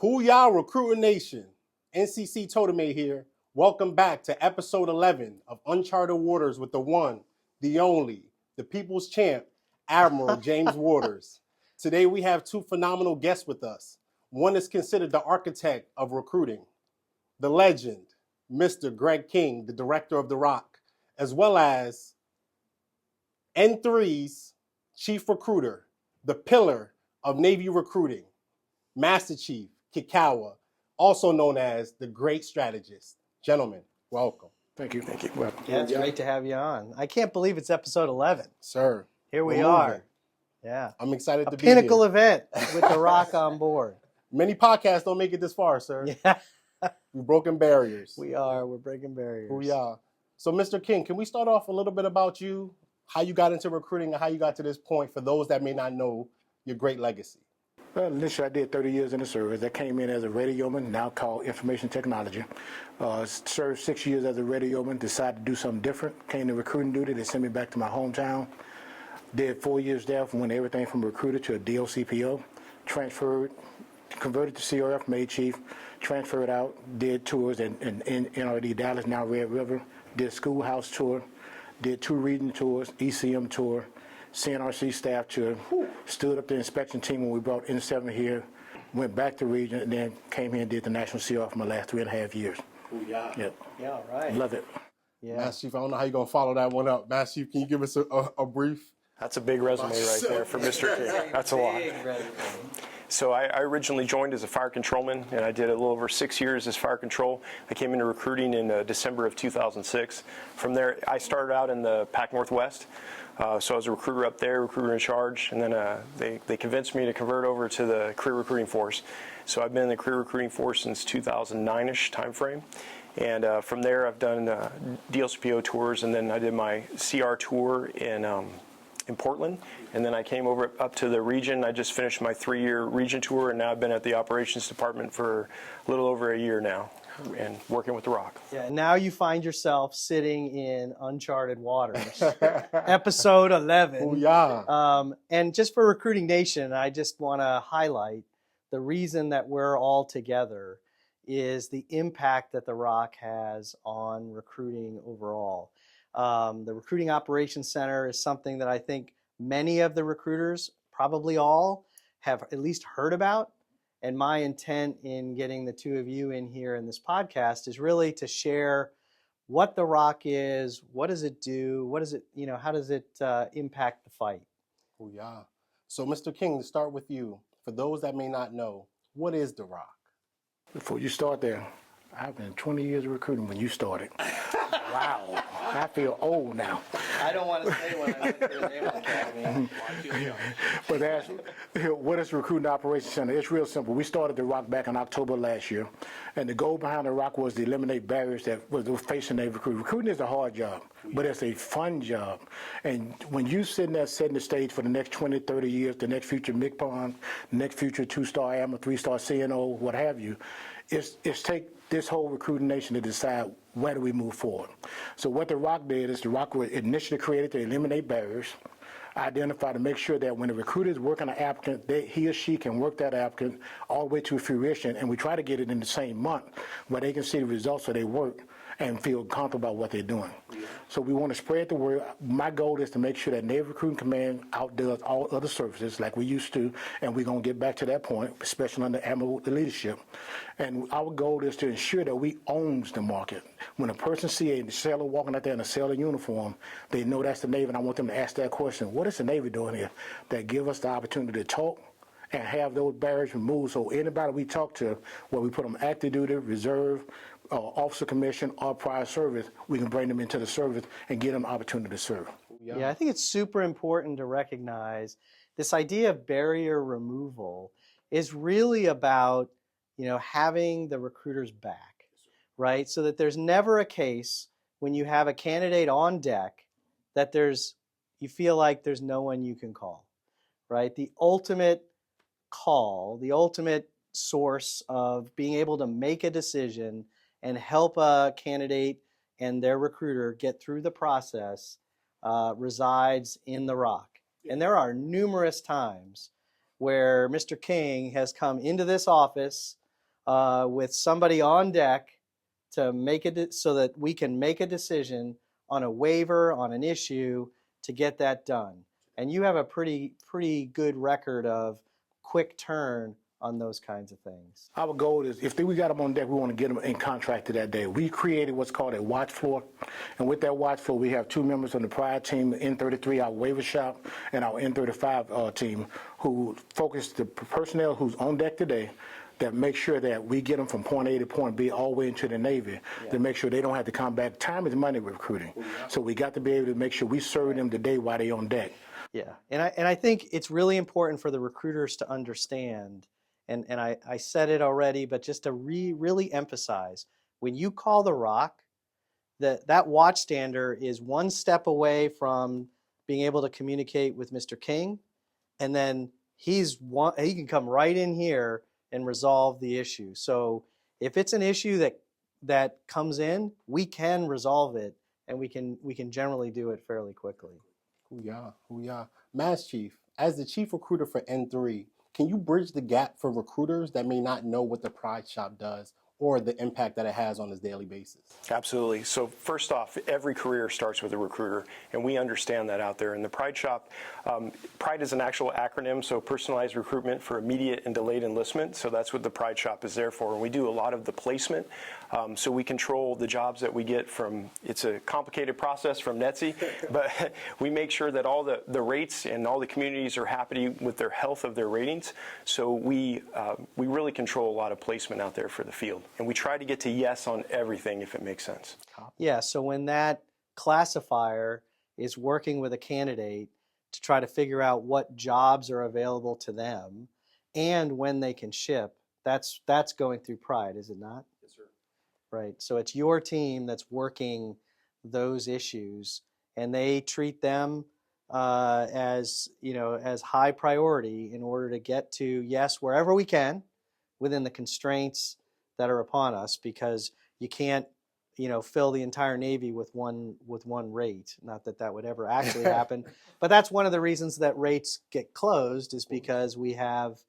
Booyah, Recruiter Nation. NCC Totimeh here. Welcome back to episode 11 of Uncharted Waters with the one, the only, the people's champ, Admiral James Waters. Today we have two phenomenal guests with us. One is considered the architect of recruiting, the legend, Mr. Greg King, the director of the ROC, as well as N3's Chief Recruiter, the pillar of Navy recruiting, Master Chief Kikawa, also known as the Great Strategist. Gentlemen, welcome. Thank you. Thank you. Welcome. Yeah, it's great to have you on. I can't believe it's episode 11. Sir. Here we are. Yeah. I'm excited to be here. A pinnacle here. event with the ROC on board. Many podcasts don't make it this far, sir. Yeah. We've broken barriers. We are. We're breaking barriers. Booyah. So, Mr. King, can we start off a little bit about you, how you got into recruiting and how you got to this point for those that may not know your great legacy? Well, initially I did 30 years in the service. I came in as a radioman, now called information technology. Served 6 years as a radioman, decided to do something different. Came to recruiting duty, they sent me back to my hometown. Did 4 years there, went everything from recruiter to a DOCPO. Transferred, converted to CRF, made chief, transferred out, did tours in NRD Dallas, now Red River, did schoolhouse tour, did 2 region tours, ECM tour, CNRC staff tour, stood up the inspection team when we brought N7 here, went back to region, and then came here and did the national CR for my last 3.5 years. Booyah. Yep. Yeah, all right. Love it. Yeah. Master Chief, I don't know how you're going to follow that one up. Master Chief, can you give us a brief? That's a big resume right there for Mr. King. That's a lot. So I originally joined as a fire controlman, and I did a little over 6 years as fire control. I came into recruiting in December of 2006. From there, I started out in the Pac Northwest. So I was a recruiter up there, recruiter in charge, and then they convinced me to convert over to the career recruiting force. So I've been in the career recruiting force since 2009-ish time frame. And from there, I've done DLCPO tours, and then I did my CR tour in Portland, and then I came over up to the region. I just finished my 3-year region tour, and now I've been at the operations department for a little over a year now and working with the ROC. Yeah, and now you find yourself sitting in Uncharted Waters, episode 11. Booyah. And just for Recruiting Nation, I just want to highlight the reason that we're all together is the impact that the ROC has on recruiting overall. The Recruiting Operations Center is something that I think many of the recruiters, probably all, have at least heard about. And my intent in getting the two of you in here in this podcast is really to share what the ROC is, what does it do, what is it, how does it impact the fight? Booyah. So, Mr. King, to start with you, for those that may not know, what is the ROC? Before you start there, I've been 20 years of recruiting when you started. Wow. I feel old now. I don't want to say when I went to the Naval Academy. But that's, what is Recruiting Operations Center? It's real simple. We started the ROC back in October last year, and the goal behind the ROC was to eliminate barriers that were facing Navy recruiting. Recruiting is a hard job, but it's a fun job. And when you sitting there setting the stage for the next 20, 30 years, the next future MCPON, the next future 2-star AMA, 3-star CNO, what have you, it's take this whole recruiting nation to decide where do we move forward. So what the ROC did is the ROC was initially created to eliminate barriers, identify to make sure that when the recruiter is working an applicant, he or she can work that applicant all the way to fruition, and we try to get it in the same month where they can see the results of their work and feel comfortable about what they're doing. So we want to spread the word. My goal is to make sure that Navy Recruiting Command outdoes all other services like we used to, and we're going to get back to that point, especially under Admiral leadership. And our goal is to ensure that we owns the market. When a person sees a sailor walking out there in a sailor uniform, they know that's the Navy, and I want them to ask that question, what is the Navy doing here? That give us the opportunity to talk and have those barriers removed, so anybody we talk to, where we put them active duty, reserve, officer commission, or prior service, we can bring them into the service and give them opportunity to serve. Yeah, I think it's super important to recognize this idea of barrier removal is really about, having the recruiter's back, right? So that there's never a case when you have a candidate on deck that you feel like there's no one you can call, right? The ultimate call, the ultimate source of being able to make a decision and help a candidate and their recruiter get through the process resides in the ROC. And there are numerous times where Mr. King has come into this office with somebody on deck to make it so that we can make a decision on a waiver, on an issue, to get that done. And you have a pretty good record of quick turn on those kinds of things. Our goal is, if we got them on deck, we want to get them in contract to that day. We created what's called a watch floor, and with that watch floor, we have 2 members from the prior team, N33, our waiver shop, and our N35 team, who focus the personnel who's on deck today, that make sure that we get them from point A to point B all the way into the Navy, to make sure they don't have to come back. Time is money with recruiting. So we got to be able to make sure we serve them today while they're on deck. Yeah, and I think it's really important for the recruiters to understand, and I said it already, but just to really emphasize, when you call the ROC, that watchstander is one step away from being able to communicate with Mr. King, and then he can come right in here and resolve the issue. So if it's an issue that comes in, we can resolve it, and we can generally do it fairly quickly. Hoo-yah. Mass Chief, as the Chief Recruiter for N3, can you bridge the gap for recruiters that may not know what the Pride Shop does or the impact that it has on a daily basis? Absolutely. So first off, every career starts with a recruiter, and we understand that out there. In the Pride Shop, Pride is an actual acronym, so personalized recruitment for immediate and delayed enlistment. So that's what the Pride Shop is there for. And we do a lot of the placement. So we control the jobs that we get from, it's a complicated process from NETSI, but we make sure that all the rates and all the communities are happy with their health of their ratings. So we really control a lot of placement out there for the field. And we try to get to yes on everything if it makes sense. Yeah, so when that classifier is working with a candidate to try to figure out what jobs are available to them and when they can ship, that's going through Pride, is it not? Yes, sir. Right, so it's your team that's working those issues, and they treat them as high priority in order to get to yes wherever we can within the constraints that are upon us, because you can't fill the entire Navy with one rate. Not that would ever actually happen, but that's one of the reasons that rates get closed, is because we have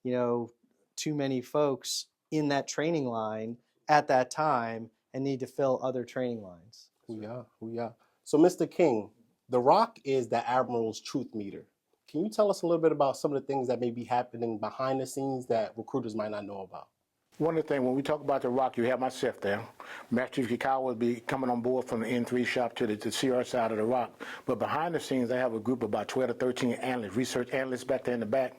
too many folks in that training line at that time and need to fill other training lines. Hoo-yah. So Mr. King, the ROC is the Admiral's truth meter. Can you tell us a little bit about some of the things that may be happening behind the scenes that recruiters might not know about? One of the things, when we talk about the ROC, you have myself there. Master Chief Kikawa will be coming on board from the N3 shop to the CR side of the ROC. But behind the scenes, I have a group of about 12 to 13 analysts, research analysts back there in the back.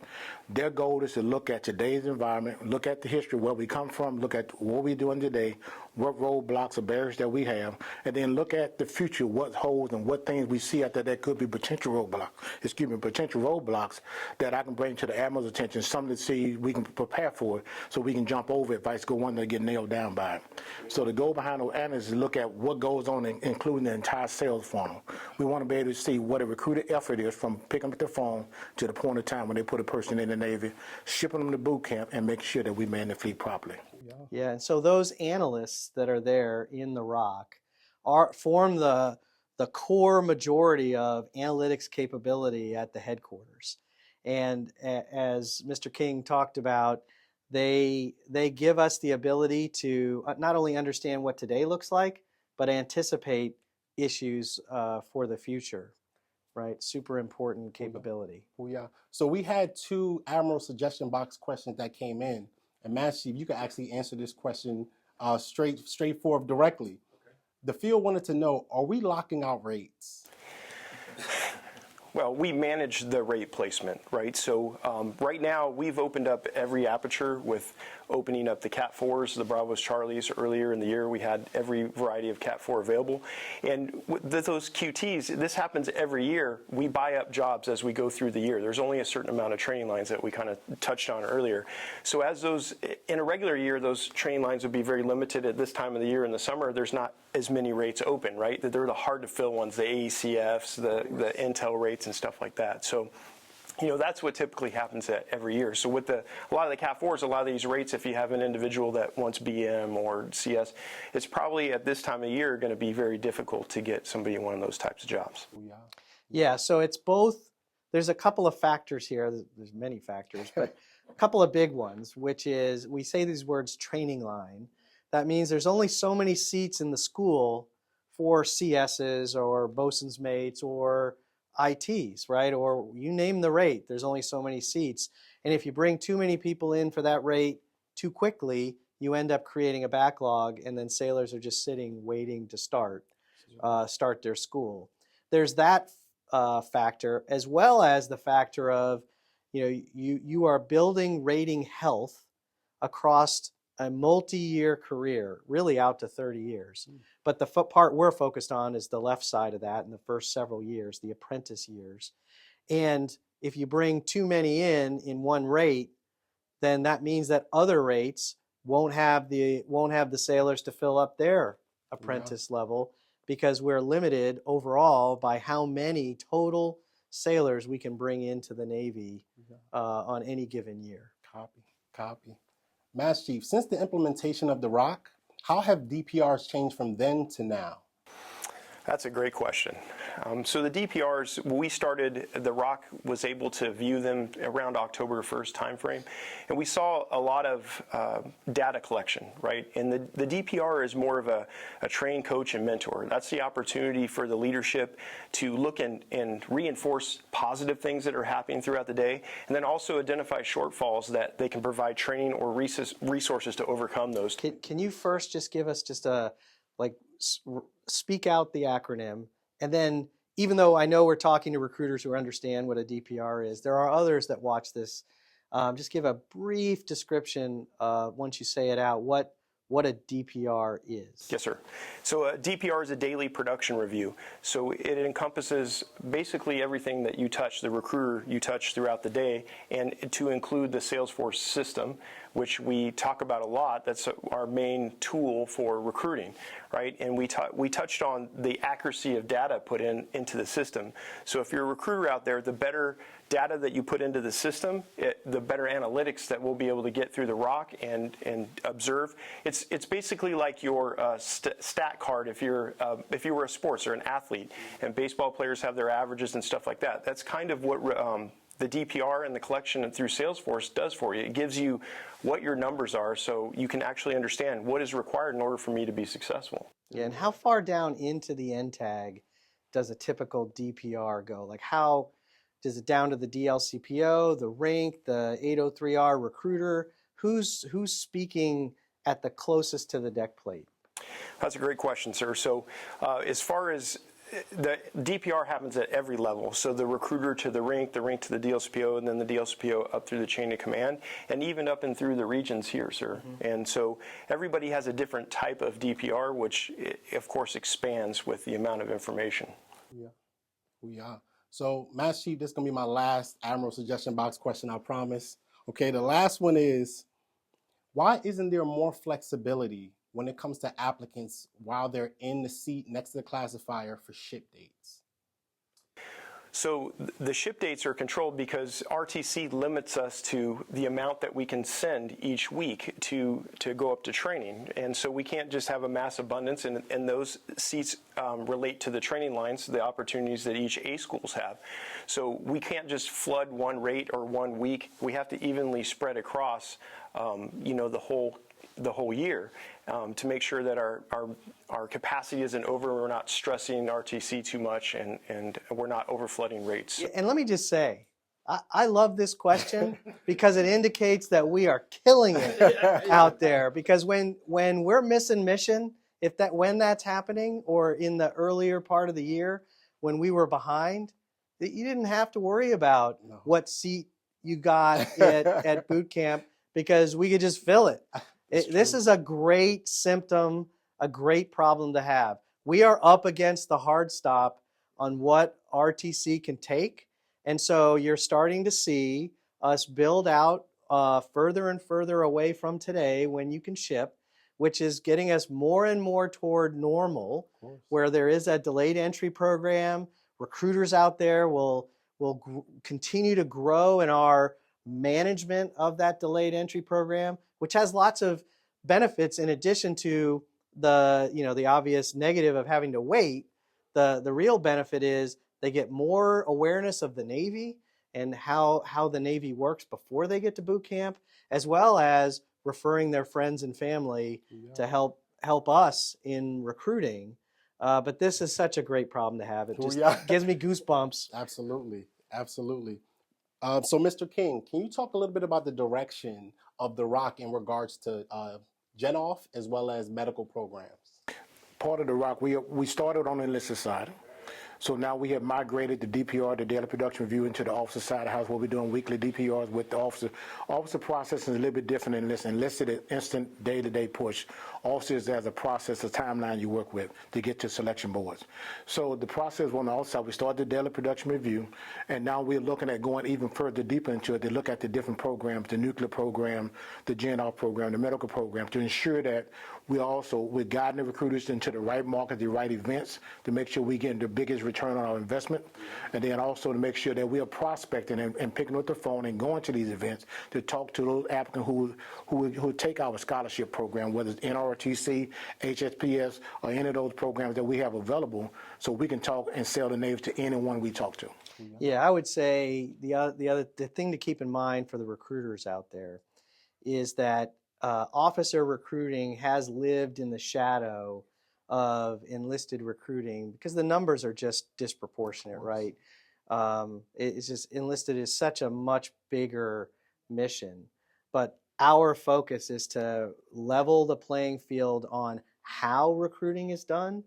Their goal is to look at today's environment, look at the history, where we come from, look at what we're doing today, what roadblocks or barriers that we have, and then look at the future, what holds and what things we see out there that could be potential roadblocks that I can bring to the Admiral's attention, something to see we can prepare for it so we can jump over it if I go one to get nailed down by it. So the goal behind those analysts is to look at what goes on, including the entire sales funnel. We want to be able to see what a recruiter effort is from picking up the phone to the point of time when they put a person in the Navy, shipping them to boot camp, and making sure that we man the fleet properly. Yeah, and so those analysts that are there in the ROC form the core majority of analytics capability at the headquarters. And as Mr. King talked about, they give us the ability to not only understand what today looks like, but anticipate issues for the future. Right, super important capability. Hoo-yah. So we had 2 Admiral suggestion box questions that came in, and Master Chief, you can actually answer this question straightforward, directly. Okay. The field wanted to know: are we locking out rates? Well, we manage the rate placement, right? So right now, we've opened up every aperture with opening up the Cat 4s, the Bravos, Charlies. Earlier in the year, we had every variety of Cat 4 available. And with those QTs, this happens every year. We buy up jobs as we go through the year. There's only a certain amount of training lines that we kind of touched on earlier. So as those, in a regular year, those training lines would be very limited. At this time of the year in the summer, there's not as many rates open, right? They're the hard to fill ones, the AECFs, the Intel rates and stuff like that. So, that's what typically happens every year. So with a lot of the Cat 4s, a lot of these rates, if you have an individual that wants BM or CS, it's probably at this time of year going to be very difficult to get somebody in one of those types of jobs. Yeah, so it's both there's a couple of factors here. There's many factors, but a couple of big ones, which is we say these words training line. That means there's only so many seats in the school for CSs or bosun's mates or ITs, right? Or you name the rate, there's only so many seats. And if you bring too many people in for that rate too quickly, you end up creating a backlog, and then sailors are just sitting waiting to start their school. There's that factor, as well as the factor of, you are building rating health across a multi-year career, really out to 30 years. But the part we're focused on is the left side of that in the first several years, the apprentice years. And if you bring too many in one rate, then that means that other rates won't have the sailors to fill up their apprentice level, because we're limited overall by how many total sailors we can bring into the Navy on any given year. Copy. Master Chief, since the implementation of the ROC, how have DPRs changed from then to now? That's a great question. So the DPRs, we started, the ROC was able to view them around October 1st timeframe, and we saw a lot of data collection, right? And the DPR is more of a train, coach, and mentor. That's the opportunity for the leadership to look and reinforce positive things that are happening throughout the day, and then also identify shortfalls that they can provide training or resources to overcome those. Can you first just give us just speak out the acronym, and then, even though I know we're talking to recruiters who understand what a DPR is, there are others that watch this. Just give a brief description, once you say it out, what a DPR is. Yes, sir. So a DPR is a daily production review. So it encompasses basically everything that you touch, the recruiter you touch throughout the day, and to include the Salesforce system, which we talk about a lot. That's our main tool for recruiting, right? And we touched on the accuracy of data put into the system. So if you're a recruiter out there, the better data that you put into the system, the better analytics that we'll be able to get through the ROC and observe. It's basically like your stat card if you were a sports or an athlete, and baseball players have their averages and stuff like that. That's kind of what the DPR and the collection and through Salesforce does for you. It gives you what your numbers are, so you can actually understand what is required in order for me to be successful. Yeah, and how far down into the NTAG does a typical DPR go? Like, how is it down to the DLCPO, the rank, the 803R recruiter? Who's speaking at the closest to the deck plate? That's a great question, sir. So as far as the DPR happens at every level, so the recruiter to the rank to the DLCPO, and then the DLCPO up through the chain of command, and even up and through the regions here, sir. Mm-hmm. And so everybody has a different type of DPR, which of course expands with the amount of information. Yeah. So, Master Chief, this is going to be my last Admiral Suggestion Box question, I promise. Okay, the last one is, why isn't there more flexibility when it comes to applicants while they're in the seat next to the classifier for ship dates? So the ship dates are controlled because RTC limits us to the amount that we can send each week to go up to training. And so we can't just have a mass abundance, and those seats relate to the training lines, the opportunities that each A schools have. So we can't just flood one rate or 1 week. We have to evenly spread across, the whole year, to make sure that our capacity isn't over, we're not stressing RTC too much, and we're not overflooding rates. And let me just say, I love this question because it indicates that we are killing it out there. Because when we're missing mission, when that's happening, or in the earlier part of the year when we were behind, you didn't have to worry about what seat you got at boot camp, because we could just fill it. This is a great symptom, a great problem to have. We are up against the hard stop on what RTC can take. And so you're starting to see us build out further and further away from today when you can ship, which is getting us more and more toward normal, where there is a delayed entry program. Recruiters out there will continue to grow in our management of that delayed entry program, which has lots of benefits in addition to the obvious negative of having to wait. The real benefit is they get more awareness of the Navy. and how the Navy works before they get to boot camp, as well as referring their friends and family to help us in recruiting. But this is such a great problem to have. It just gives me goosebumps. Absolutely, absolutely. So, Mr. King, can you talk a little bit about the direction of the ROC in regards to Gen Off as well as medical programs? Part of the ROC, we started on the enlisted side. So now we have migrated the DPR, the daily production review, into the officer side of the house where we're doing weekly DPRs with the officer. Officer process is a little bit different than enlisted. Enlisted is instant day-to-day push. Officers, there's a process, a timeline you work with to get to selection boards. So the process on the officer side, we started the daily production review, and now we're looking at going even further deeper into it to look at the different programs, the nuclear program, the Gen Off program, the medical program, to ensure that we're guiding the recruiters into the right market, the right events, to make sure we're getting the biggest return on our investment, and then also to make sure that we are prospecting and picking up the phone and going to these events to talk to those applicants who take our scholarship program, whether it's NROTC, HSPS, or any of those programs that we have available, so we can talk and sell the Navy to anyone we talk to. Yeah, I would say the thing to keep in mind for the recruiters out there is that officer recruiting has lived in the shadow of enlisted recruiting because the numbers are just disproportionate, right? It's just enlisted is such a much bigger mission, but our focus is to level the playing field on how recruiting is done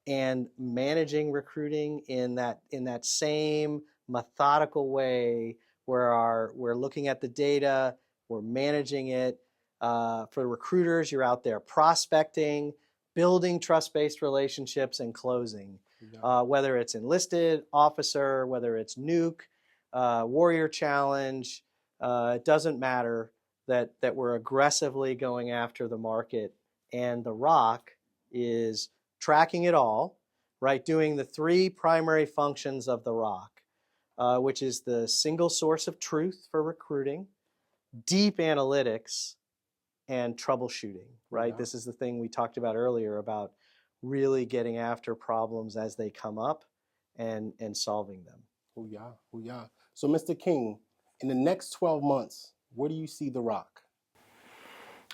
and managing recruiting in that same methodical way where we're looking at the data, we're managing it. For recruiters, you're out there prospecting, building trust-based relationships, and closing. Whether it's enlisted, officer, whether it's nuke, warrior challenge, it doesn't matter that we're aggressively going after the market. And the ROC is tracking it all, right? Doing the three primary functions of the ROC, which is the single source of truth for recruiting, deep analytics, and troubleshooting, right? This is the thing we talked about earlier about really getting after problems as they come up and solving them. Hoo-yah. So, Mr. King, in the next 12 months, where do you see the ROC?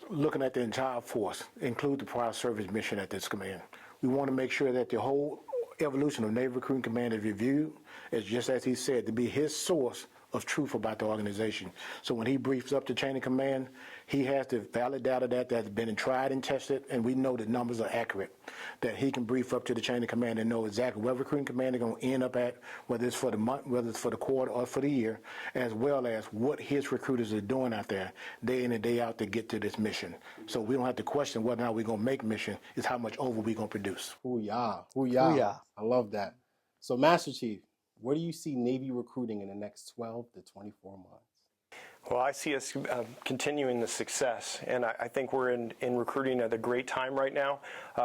Looking at the entire force, include the prior service mission at this command. We want to make sure that the whole evolution of Naval Recruiting Command is reviewed, as just as he said, to be his source of truth about the organization. So when he briefs up the chain of command, he has the valid data that's been tried and tested, and we know the numbers are accurate, that he can brief up to the chain of command and know exactly where recruiting command is going to end up at, whether it's for the month, whether it's for the quarter or for the year, as well as what his recruiters are doing out there day in and day out to get to this mission. So we don't have to question whether or not we're going to make mission, it's how much over we're going to produce. Hoo-yah. I love that. So, Master Chief, where do you see Navy recruiting in the next 12 to 24 months? Well, I see us continuing the success, and I think we're in recruiting at a great time right now.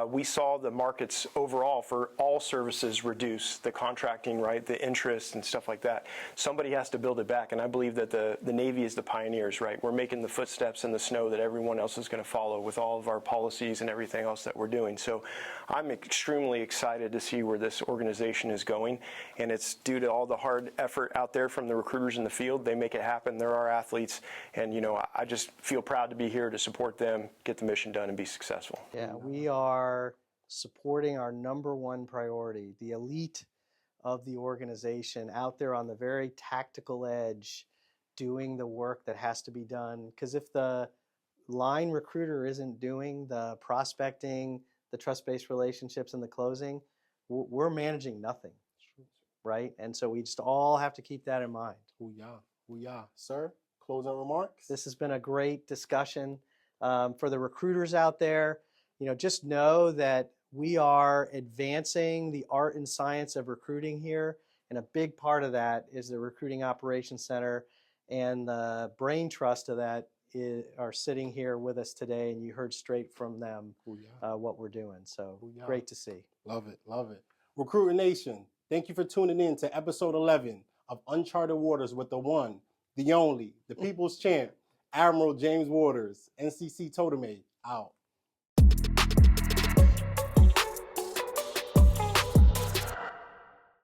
We saw the markets overall for all services reduce, the contracting, right, the interest and stuff like that. Somebody has to build it back, and I believe that the Navy is the pioneers, right? We're making the footsteps in the snow that everyone else is going to follow with all of our policies and everything else that we're doing. So I'm extremely excited to see where this organization is going, and it's due to all the hard effort out there from the recruiters in the field. They make it happen. They're our athletes, and I just feel proud to be here to support them, get the mission done, and be successful. Yeah, we are supporting our number one priority, the elite of the organization out there on the very tactical edge doing the work that has to be done. Because if the line recruiter isn't doing the prospecting, the trust-based relationships, and the closing, we're managing nothing, right? And so we just all have to keep that in mind. Hoo-yah. Sir, closing remarks? This has been a great discussion. For the recruiters out there, just know that we are advancing the art and science of recruiting here, and a big part of that is the Recruiting Operations Center, and the brain trust of that are sitting here with us today, and you heard straight from them what we're doing. So great to see. Love it. Recruiter Nation, thank you for tuning in to episode 11 of Uncharted Waters with the one, the only, the people's champ, Admiral James Waters, NCC Totimeh, out.